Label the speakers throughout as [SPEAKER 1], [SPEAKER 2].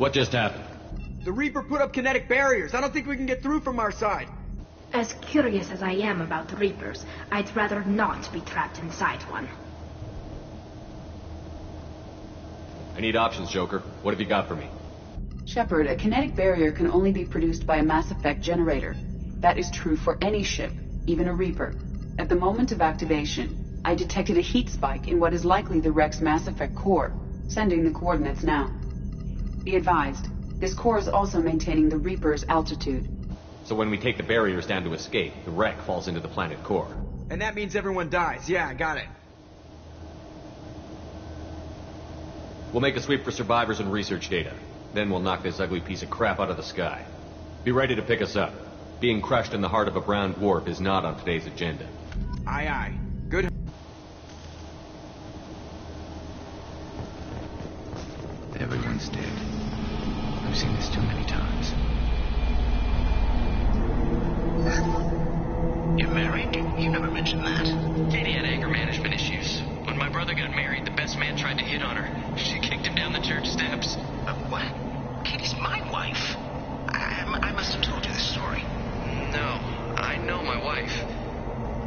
[SPEAKER 1] What just happened?
[SPEAKER 2] The Reaper put up kinetic barriers. I don't think we can get through from our side.
[SPEAKER 3] As curious as I am about the Reapers, I'd rather not be trapped inside one.
[SPEAKER 1] I need options, Joker. What have you got for me?
[SPEAKER 4] Shepard, a kinetic barrier can only be produced by a Mass Effect generator. That is true for any ship, even a Reaper. At the moment of activation, I detected a heat spike in what is likely the wreck's Mass Effect core, sending the coordinates now. Be advised, this core is also maintaining the Reaper's altitude.
[SPEAKER 1] So when we take the barriers down to escape, the wreck falls into the planet core.
[SPEAKER 2] And that means everyone dies. Yeah, I got it.
[SPEAKER 1] We'll make a sweep for survivors and research data. Then we'll knock this ugly piece of crap out of the sky. Be ready to pick us up. Being crushed in the heart of a brown dwarf is not on today's agenda.
[SPEAKER 2] Aye, aye. Good.
[SPEAKER 5] Everyone's dead. I've seen this too many times.
[SPEAKER 6] You're married? You never mentioned that.
[SPEAKER 7] Katie had anger management issues. When my brother got married, the best man tried to hit on her. She kicked him down the church steps.
[SPEAKER 6] What? Katie's my wife. I must have told you this story.
[SPEAKER 7] No, I know my wife.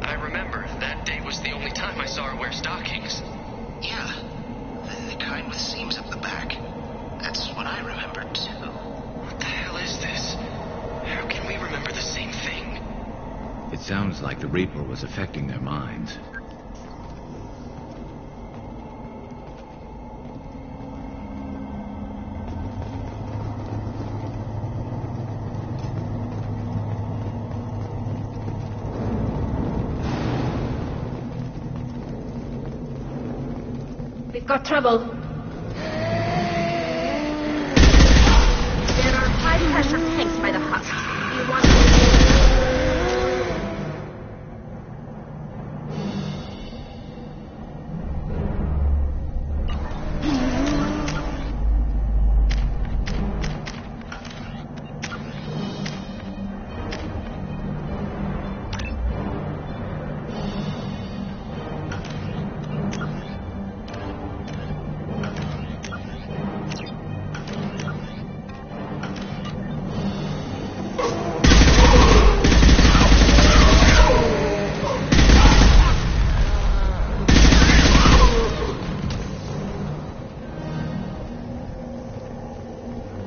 [SPEAKER 7] I remember that day was the only time I saw her wear stockings.
[SPEAKER 6] Yeah, the kind with seams up the back. That's what I remember, too.
[SPEAKER 7] What the hell is this? How can we remember the same thing?
[SPEAKER 5] It sounds like the Reaper was affecting their minds.
[SPEAKER 3] We've got trouble. There are high-pressure tanks by the husk. Do you want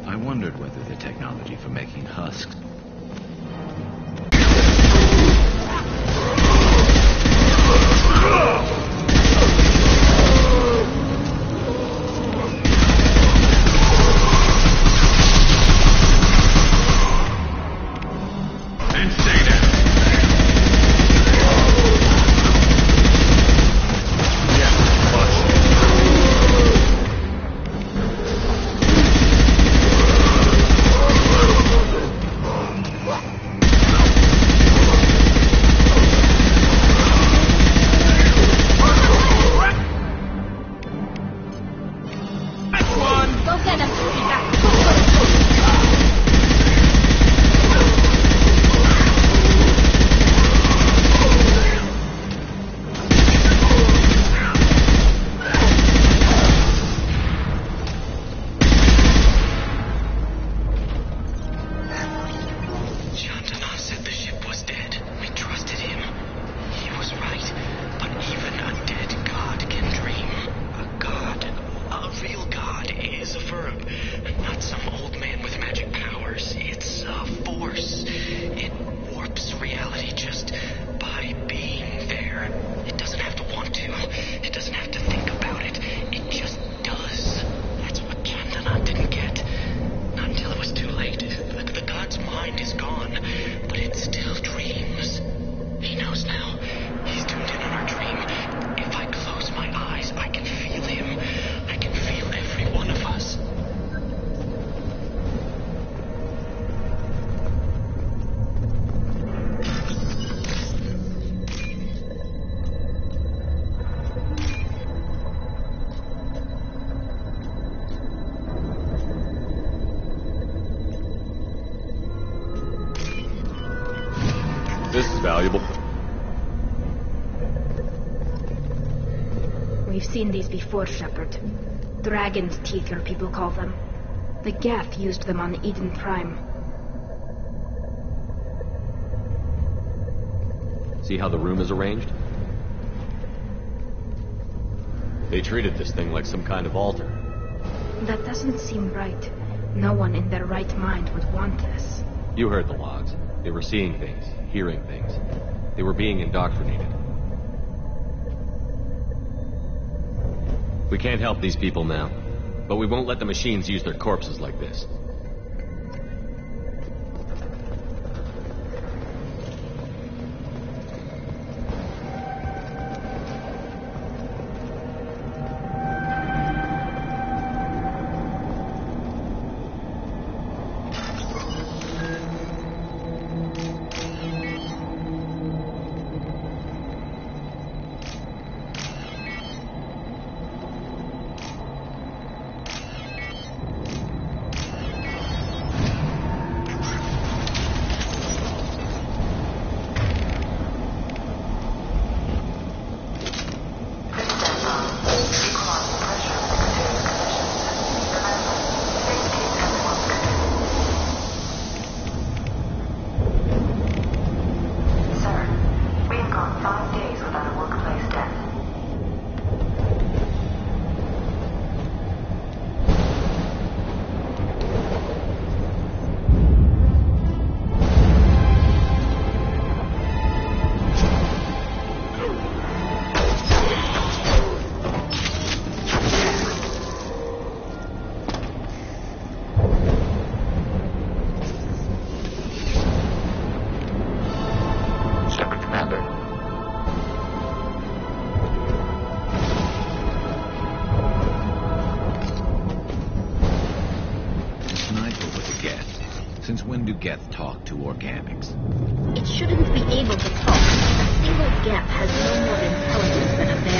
[SPEAKER 5] I wondered whether the technology for making husks
[SPEAKER 1] This is valuable.
[SPEAKER 3] We've seen these before, Shepard. Dragon's teeth, your people call them. The Gaff used them on Eden Prime.
[SPEAKER 1] See how the room is arranged? They treated this thing like some kind of altar.
[SPEAKER 3] That doesn't seem right. No one in their right mind would want this.
[SPEAKER 1] You heard the logs. They were seeing things, hearing things. They were being indoctrinated. We can't help these people now, but we won't let the machines use their corpses like this.
[SPEAKER 5] Since when do Geth talk to organics?
[SPEAKER 3] It shouldn't be able to talk. A single Geth has no more intelligence than a bear.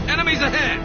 [SPEAKER 1] Enemies ahead!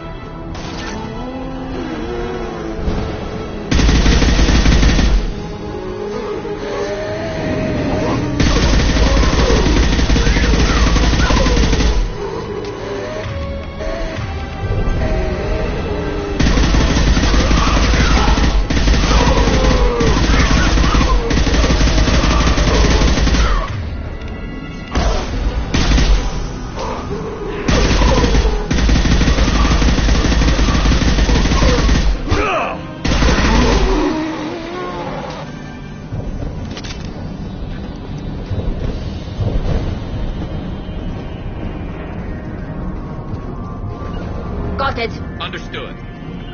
[SPEAKER 3] Got it.
[SPEAKER 1] Understood.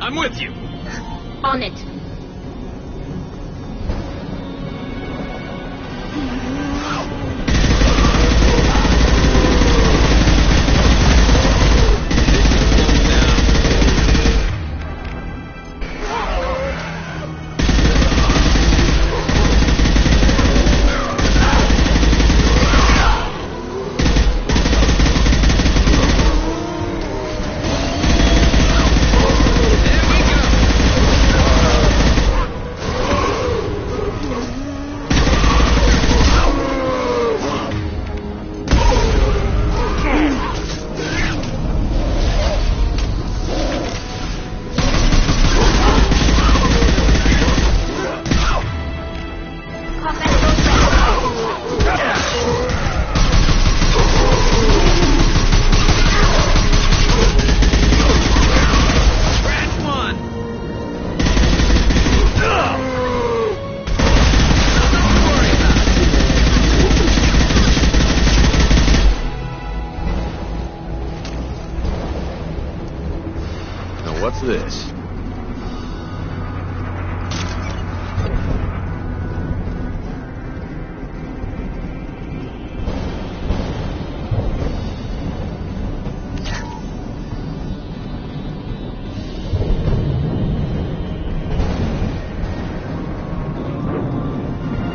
[SPEAKER 1] I'm with you.
[SPEAKER 3] On it.
[SPEAKER 1] What's this?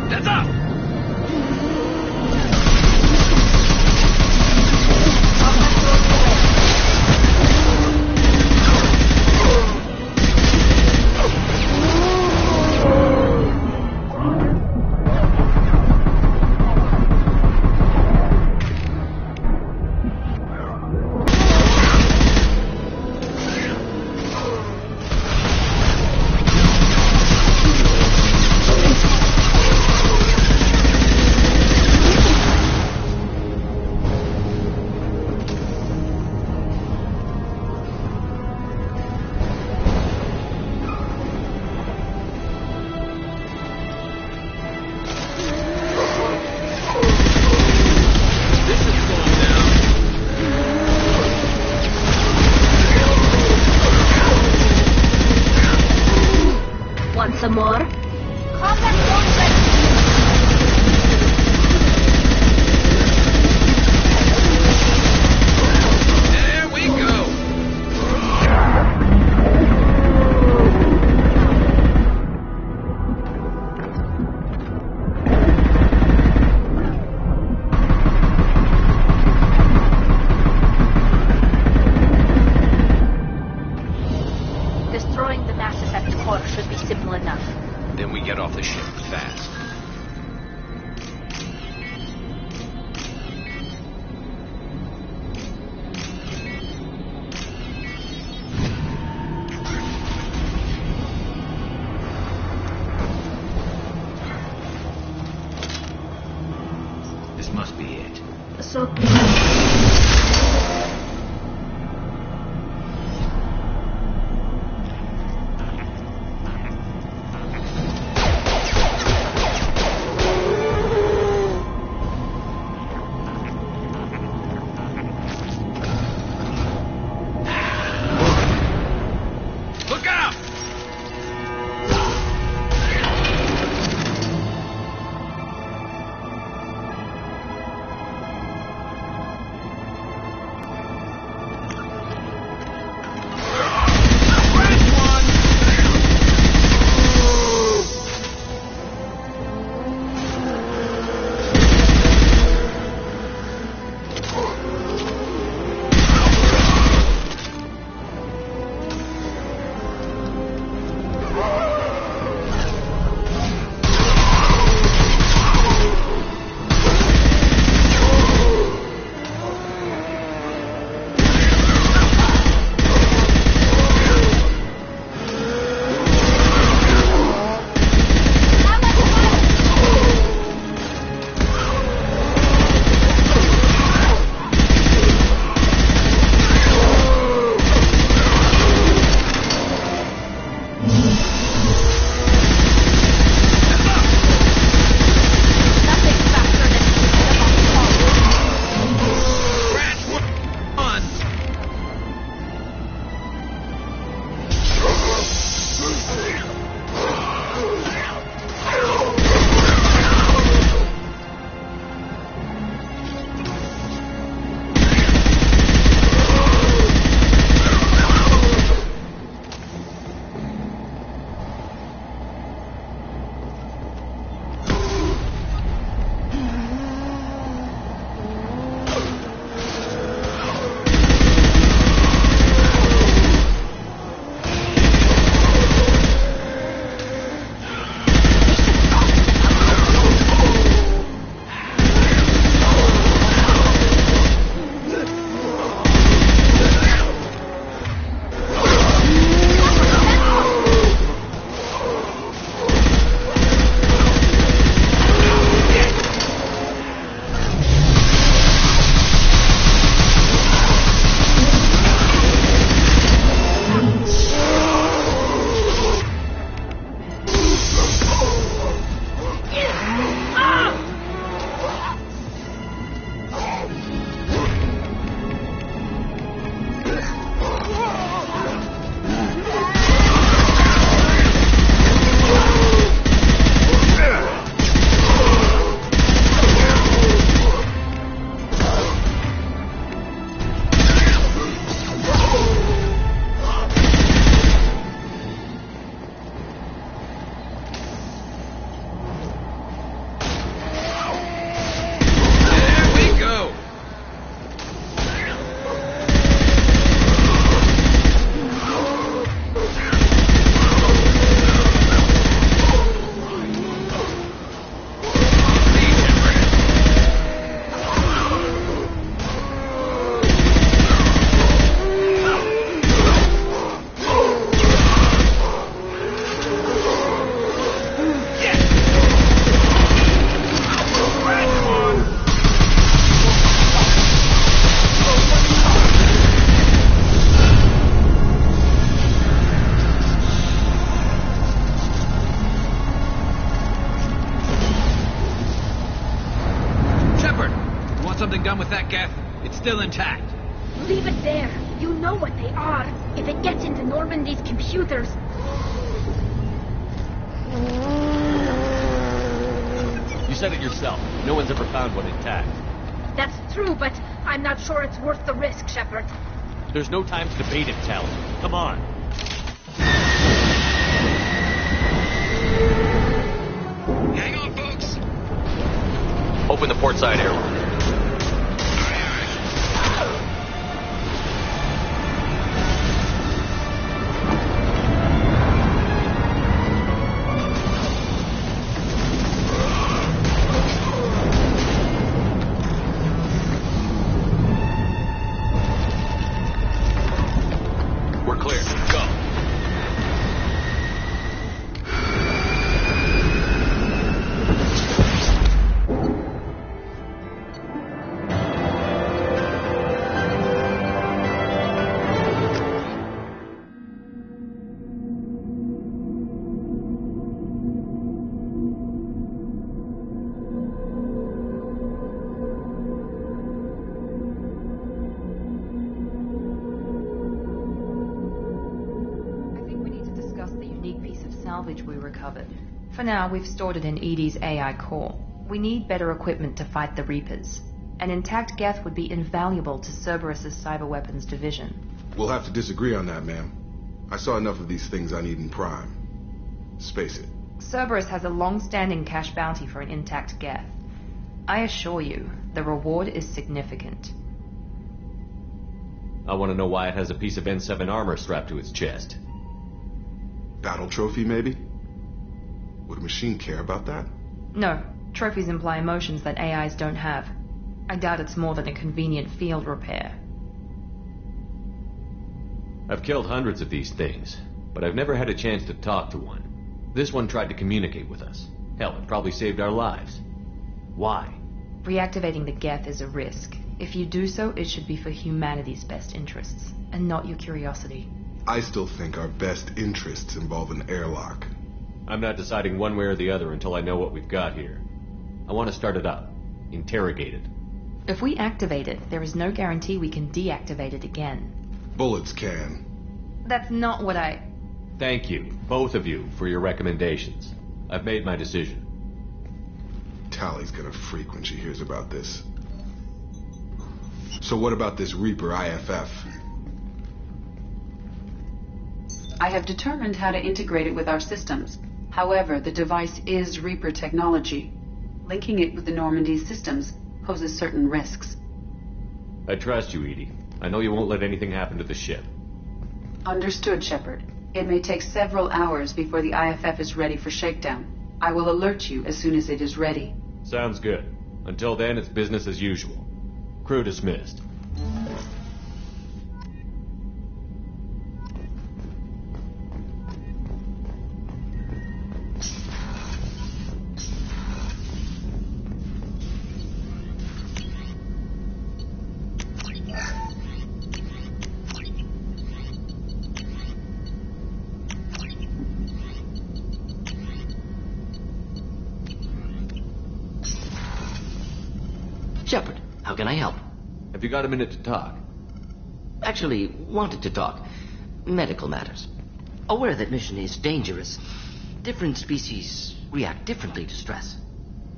[SPEAKER 1] That's up!
[SPEAKER 3] Want some more? Combat zone ready.
[SPEAKER 1] There we go!
[SPEAKER 3] Destroying the Mass Effect core should be simple enough.
[SPEAKER 1] Then we get off the ship fast.
[SPEAKER 5] This must be it.
[SPEAKER 3] So...
[SPEAKER 1] Look out!
[SPEAKER 8] that, Geth. It's still intact.
[SPEAKER 3] Leave it there. You know what they are. If it gets into Normandy's computers...
[SPEAKER 1] You said it yourself. No one's ever found one intact.
[SPEAKER 3] That's true, but I'm not sure it's worth the risk, Shepard.
[SPEAKER 1] There's no time to debate it, Tally. Come on.
[SPEAKER 7] Hang on, folks.
[SPEAKER 1] Open the port side airlock. We're clear. Go.
[SPEAKER 4] I think we need to discuss the unique piece of salvage we recovered.
[SPEAKER 9] For now, we've stored it in Edie's AI core. We need better equipment to fight the Reapers. An intact Geth would be invaluable to Cerberus's cyber weapons division.
[SPEAKER 10] We'll have to disagree on that, ma'am. I saw enough of these things I need in Prime. Space it.
[SPEAKER 9] Cerberus has a long-standing cash bounty for an intact Geth. I assure you, the reward is significant.
[SPEAKER 1] I want to know why it has a piece of N7 armor strapped to its chest.
[SPEAKER 10] Battle trophy, maybe? Would a machine care about that?
[SPEAKER 9] No, trophies imply emotions that AIs don't have. I doubt it's more than a convenient field repair.
[SPEAKER 1] I've killed hundreds of these things, but I've never had a chance to talk to one. This one tried to communicate with us. Hell, it probably saved our lives. Why?
[SPEAKER 9] Reactivating the Geth is a risk. If you do so, it should be for humanity's best interests, and not your curiosity.
[SPEAKER 10] I still think our best interests involve an airlock.
[SPEAKER 1] I'm not deciding one way or the other until I know what we've got here. I want to start it up. Interrogate it.
[SPEAKER 9] If we activate it, there is no guarantee we can deactivate it again.
[SPEAKER 10] Bullets can.
[SPEAKER 9] That's not what I...
[SPEAKER 1] Thank you, both of you, for your recommendations. I've made my decision.
[SPEAKER 10] Tally's gonna freak when she hears about this. So what about this Reaper IFF?
[SPEAKER 4] I have determined how to integrate it with our systems. However, the device is Reaper technology. Linking it with the Normandy systems poses certain risks.
[SPEAKER 1] I trust you, Edie. I know you won't let anything happen to the ship.
[SPEAKER 4] Understood, Shepard. It may take several hours before the IFF is ready for shakedown. I will alert you as soon as it is ready.
[SPEAKER 1] Sounds good. Until then, it's business as usual. Crew dismissed.
[SPEAKER 11] Shepard, how can I help?
[SPEAKER 1] Have you got a minute to talk?
[SPEAKER 11] Actually, wanted to talk. Medical matters. Aware that mission is dangerous. Different species react differently to stress.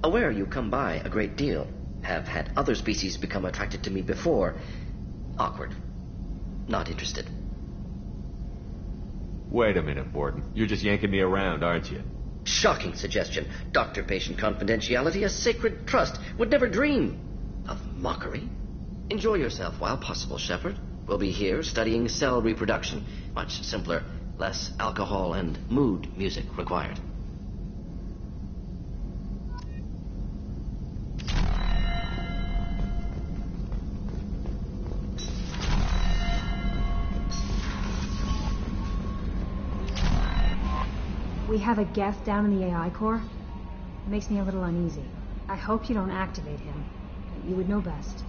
[SPEAKER 11] Aware you come by a great deal. Have had other species become attracted to me before. Awkward. Not interested.
[SPEAKER 1] Wait a minute, Borden. You're just yanking me around, aren't you?
[SPEAKER 11] Shocking suggestion. Doctor-patient confidentiality, a sacred trust. Would never dream of mockery. Enjoy yourself while possible, Shepard. We'll be here studying cell reproduction. Much simpler, less alcohol and mood music required.
[SPEAKER 12] We have a Geth down in the AI core. It makes me a little uneasy. I hope you don't activate him. You would know best.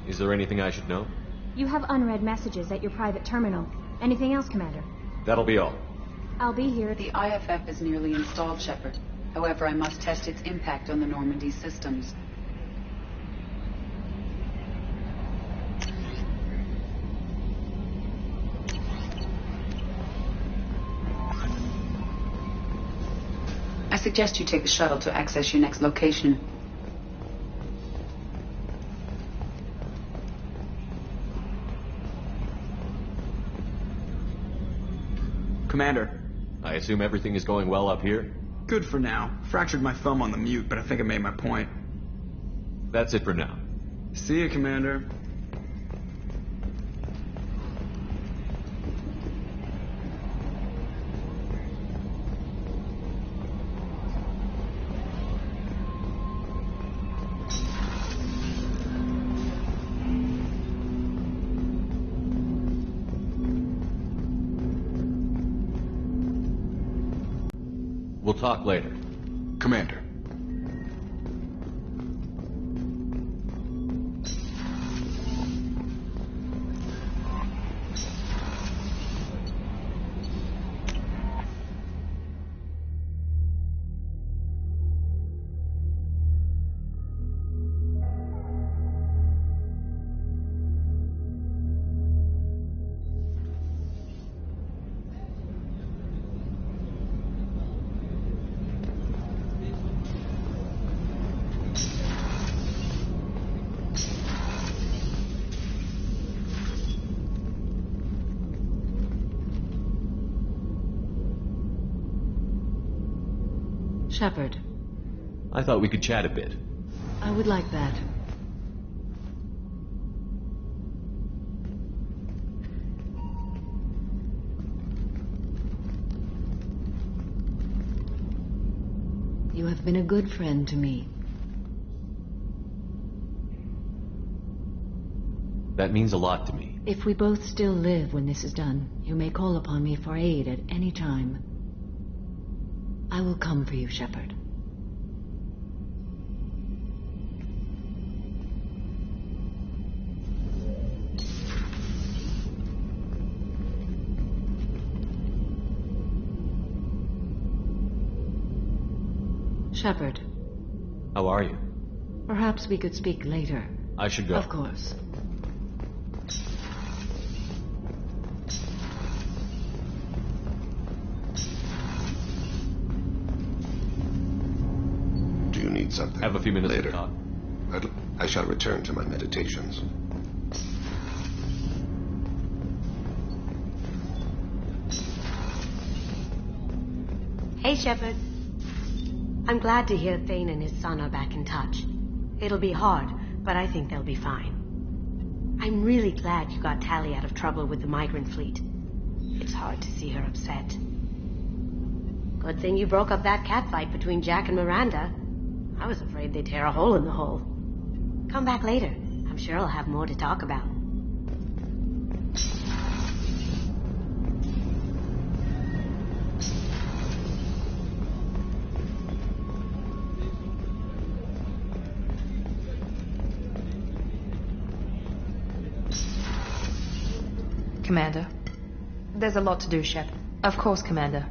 [SPEAKER 1] Is there anything I should know?
[SPEAKER 12] You have unread messages at your private terminal. Anything else, Commander?
[SPEAKER 1] That'll be all.
[SPEAKER 12] I'll be here.
[SPEAKER 4] The IFF is nearly installed, Shepard. However, I must test its impact on the Normandy systems. suggest you take the shuttle to access your next location.
[SPEAKER 2] Commander.
[SPEAKER 1] I assume everything is going well up here?
[SPEAKER 2] Good for now. Fractured my thumb on the mute, but I think I made my point.
[SPEAKER 1] That's it for now.
[SPEAKER 2] See you, Commander.
[SPEAKER 1] We'll talk later.
[SPEAKER 10] Commander.
[SPEAKER 13] Shepard.
[SPEAKER 1] I thought we could chat a bit.
[SPEAKER 13] I would like that. You have been a good friend to me.
[SPEAKER 1] That means a lot to me.
[SPEAKER 13] If we both still live when this is done, you may call upon me for aid at any time. I will come for you, Shepard. Shepard.
[SPEAKER 1] How are you?
[SPEAKER 13] Perhaps we could speak later.
[SPEAKER 1] I should go.
[SPEAKER 13] Of course.
[SPEAKER 14] Something.
[SPEAKER 1] Have a few minutes
[SPEAKER 14] later.
[SPEAKER 1] To talk.
[SPEAKER 14] I shall return to my meditations.
[SPEAKER 15] Hey, Shepard. I'm glad to hear Thane and his son are back in touch. It'll be hard, but I think they'll be fine. I'm really glad you got Tali out of trouble with the migrant fleet. It's hard to see her upset. Good thing you broke up that catfight between Jack and Miranda. I was afraid they'd tear a hole in the hull. Come back later. I'm sure I'll have more to talk about.
[SPEAKER 9] Commander. There's a lot to do, Shep. Of course, Commander.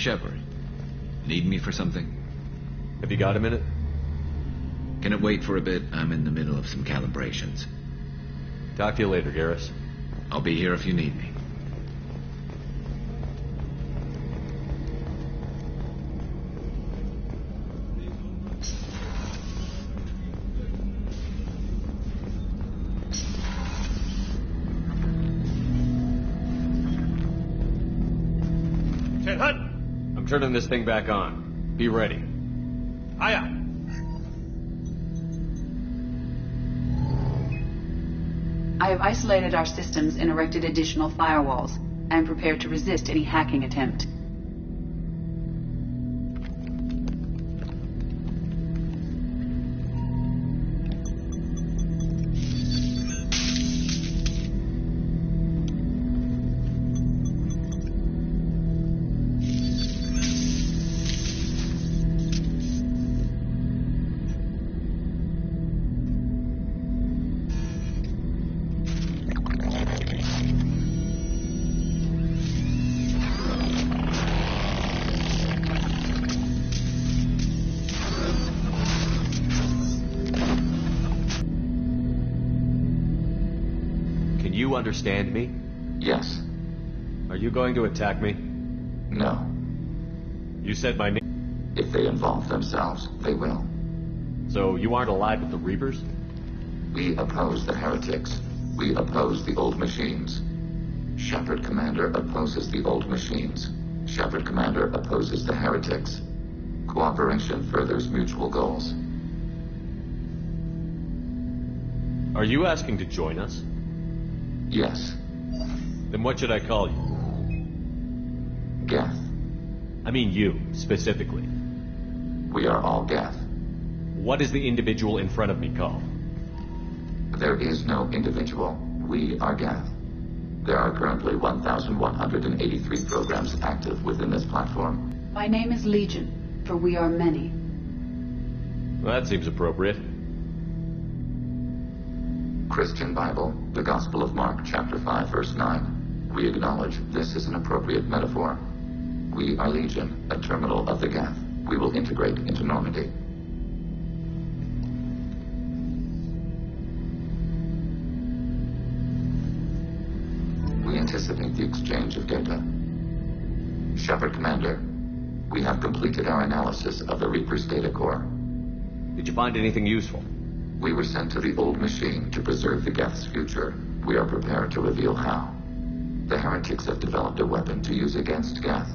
[SPEAKER 5] Shepard, need me for something?
[SPEAKER 1] Have you got a minute?
[SPEAKER 5] Can it wait for a bit? I'm in the middle of some calibrations.
[SPEAKER 1] Talk to you later, Garrus.
[SPEAKER 5] I'll be here if you need me.
[SPEAKER 1] Turning this thing back on. Be ready.
[SPEAKER 2] Aye.
[SPEAKER 4] I have isolated our systems and erected additional firewalls. I am prepared to resist any hacking attempt.
[SPEAKER 1] you understand me?
[SPEAKER 16] Yes.
[SPEAKER 1] Are you going to attack me?
[SPEAKER 16] No.
[SPEAKER 1] You said my name.
[SPEAKER 16] If they involve themselves, they will.
[SPEAKER 1] So you aren't allied with the Reapers?
[SPEAKER 16] We oppose the heretics. We oppose the old machines. Shepard Commander opposes the old machines. Shepard Commander opposes the heretics. Cooperation furthers mutual goals.
[SPEAKER 1] Are you asking to join us?
[SPEAKER 16] Yes.
[SPEAKER 1] Then what should I call you?
[SPEAKER 16] Geth.
[SPEAKER 1] I mean you, specifically.
[SPEAKER 16] We are all Geth.
[SPEAKER 1] What is the individual in front of me called?
[SPEAKER 16] There is no individual. We are Geth. There are currently 1,183 programs active within this platform.
[SPEAKER 4] My name is Legion, for we are many.
[SPEAKER 1] Well, that seems appropriate.
[SPEAKER 16] Christian Bible, the Gospel of Mark, chapter 5, verse 9. We acknowledge this is an appropriate metaphor. We are Legion, a terminal of the Geth. We will integrate into Normandy. We anticipate the exchange of data. Shepard Commander, we have completed our analysis of the Reaper's data core.
[SPEAKER 1] Did you find anything useful?
[SPEAKER 16] We were sent to the old machine to preserve the Geth's future. We are prepared to reveal how. The heretics have developed a weapon to use against Geth.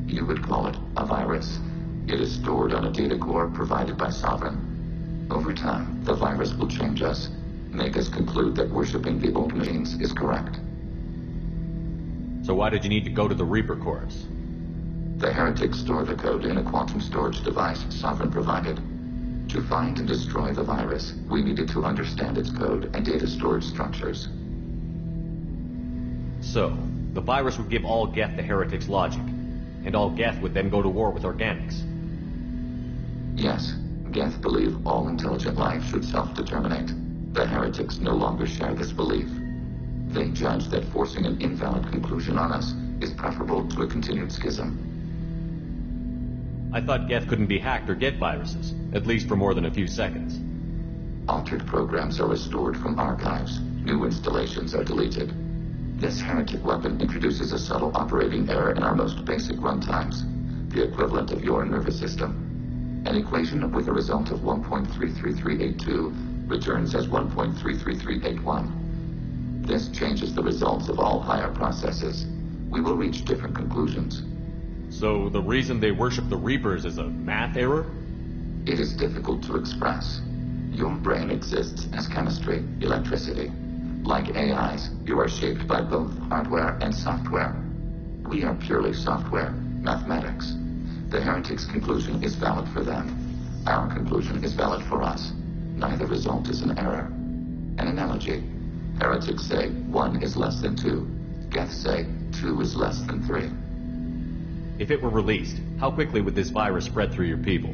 [SPEAKER 16] You would call it a virus. It is stored on a data core provided by Sovereign. Over time, the virus will change us, make us conclude that worshipping the old machines is correct.
[SPEAKER 1] So why did you need to go to the Reaper cores?
[SPEAKER 16] The heretics store the code in a quantum storage device Sovereign provided. To find and destroy the virus, we needed to understand its code and data storage structures.
[SPEAKER 1] So, the virus would give all Geth the heretics' logic, and all Geth would then go to war with organics.
[SPEAKER 16] Yes, Geth believe all intelligent life should self-determinate. The heretics no longer share this belief. They judge that forcing an invalid conclusion on us is preferable to a continued schism.
[SPEAKER 1] I thought Geth couldn't be hacked or get viruses, at least for more than a few seconds.
[SPEAKER 16] Altered programs are restored from archives. New installations are deleted. This heretic weapon introduces a subtle operating error in our most basic runtimes, the equivalent of your nervous system. An equation with a result of 1.33382 returns as 1.33381. This changes the results of all higher processes. We will reach different conclusions.
[SPEAKER 1] So the reason they worship the Reapers is a math error?
[SPEAKER 16] It is difficult to express. Your brain exists as chemistry, electricity. Like AIs, you are shaped by both hardware and software. We are purely software, mathematics. The heretics' conclusion is valid for them. Our conclusion is valid for us. Neither result is an error. An analogy. Heretics say 1 is less than 2. Geth say 2 is less than 3.
[SPEAKER 1] If it were released, how quickly would this virus spread through your people?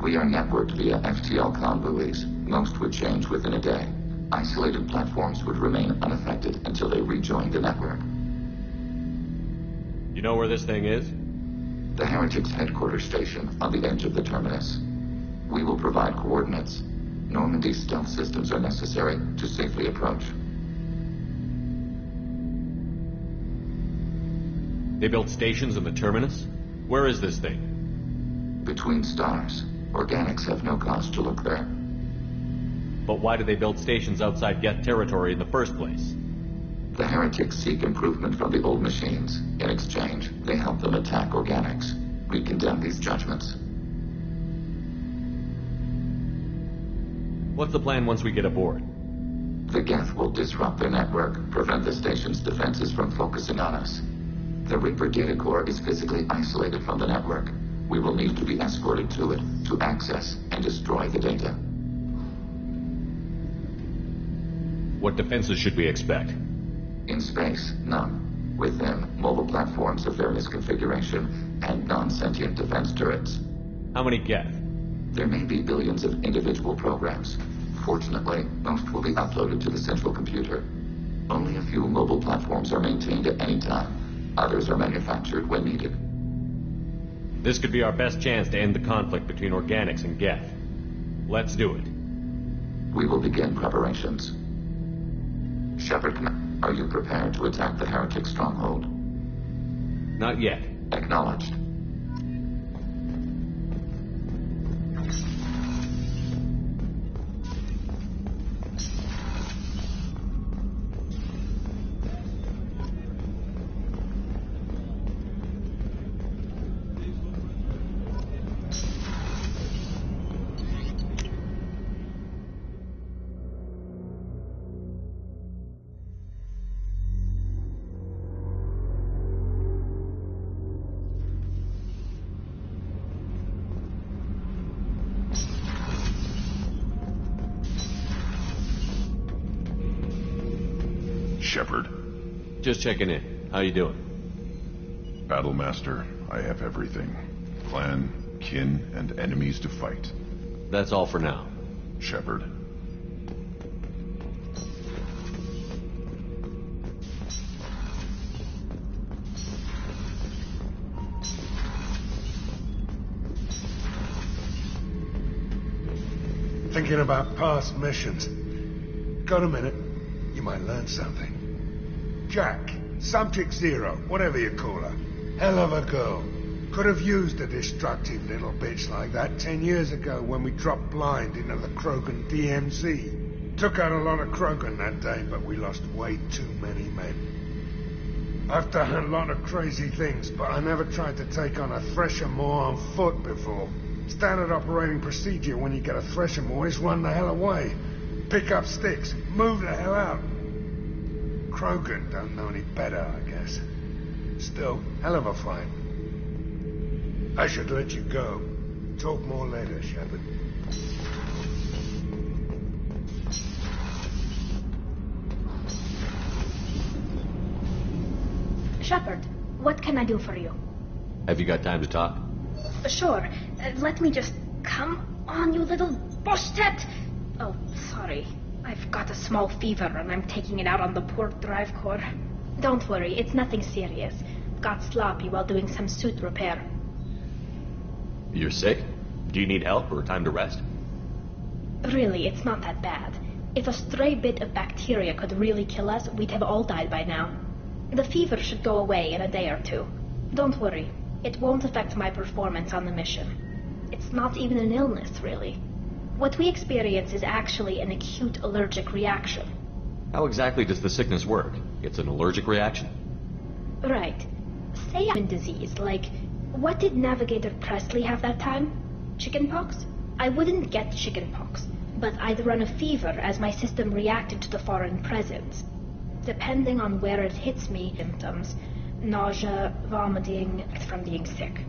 [SPEAKER 16] We are networked via FTL comm buoys. Most would change within a day. Isolated platforms would remain unaffected until they rejoin the network.
[SPEAKER 1] You know where this thing is?
[SPEAKER 16] The heretics' headquarters station on the edge of the terminus. We will provide coordinates. Normandy's stealth systems are necessary to safely approach.
[SPEAKER 1] They built stations in the terminus? Where is this thing?
[SPEAKER 16] Between stars. Organics have no cause to look there.
[SPEAKER 1] But why did they build stations outside Geth territory in the first place?
[SPEAKER 16] The heretics seek improvement from the old machines. In exchange, they help them attack organics. We condemn these judgments.
[SPEAKER 1] What's the plan once we get aboard?
[SPEAKER 16] The Geth will disrupt their network, prevent the station's defenses from focusing on us. The Reaper data core is physically isolated from the network. We will need to be escorted to it to access and destroy the data.
[SPEAKER 1] What defenses should we expect?
[SPEAKER 16] In space, none. Within, mobile platforms of various configuration and non-sentient defense turrets.
[SPEAKER 1] How many Geth?
[SPEAKER 16] There may be billions of individual programs. Fortunately, most will be uploaded to the central computer. Only a few mobile platforms are maintained at any time. Others are manufactured when needed.
[SPEAKER 1] This could be our best chance to end the conflict between organics and Geth. Let's do it.
[SPEAKER 16] We will begin preparations. Shepard Command. Are you prepared to attack the heretic stronghold?
[SPEAKER 1] Not yet.
[SPEAKER 16] Acknowledged.
[SPEAKER 17] Shepard.
[SPEAKER 1] Just checking in. How you doing?
[SPEAKER 17] Battlemaster, I have everything. Clan, kin, and enemies to fight.
[SPEAKER 1] That's all for now.
[SPEAKER 17] Shepard.
[SPEAKER 18] Thinking about past missions. Got a minute? You might learn something. Jack, Subject Zero, whatever you call her. Hell of a girl. Could have used a destructive little bitch like that 10 years ago when we dropped blind into the Krogan DMZ. Took out a lot of Krogan that day, but we lost way too many men. I've done a lot of crazy things, but I never tried to take on a Thresher Maw on foot before. Standard operating procedure when you get a Thresher Maw is run the hell away. Pick up sticks, move the hell out. Krogan don't know any better, I guess. Still, hell of a fight. I should let you go. Talk more later, Shepard.
[SPEAKER 19] Shepard, what can I do for you?
[SPEAKER 1] Have you got time to talk?
[SPEAKER 19] Sure. Let me just... Come on, you little bushtet! Oh, sorry. I've got a small fever and I'm taking it out on the port drive core. Don't worry, it's nothing serious. Got sloppy while doing some suit repair.
[SPEAKER 1] You're sick? Do you need help or time to rest?
[SPEAKER 19] Really, it's not that bad. If a stray bit of bacteria could really kill us, we'd have all died by now. The fever should go away in a day or two. Don't worry. It won't affect my performance on the mission. It's not even an illness, really. What we experience is actually an acute allergic reaction.
[SPEAKER 1] How exactly does the sickness work? It's an allergic reaction?
[SPEAKER 19] Right. Say I'm in disease, like, what did Navigator Presley have that time? Chickenpox? I wouldn't get chickenpox, but I'd run a fever as my system reacted to the foreign presence. Depending on where it hits me, symptoms, nausea, vomiting, from being sick.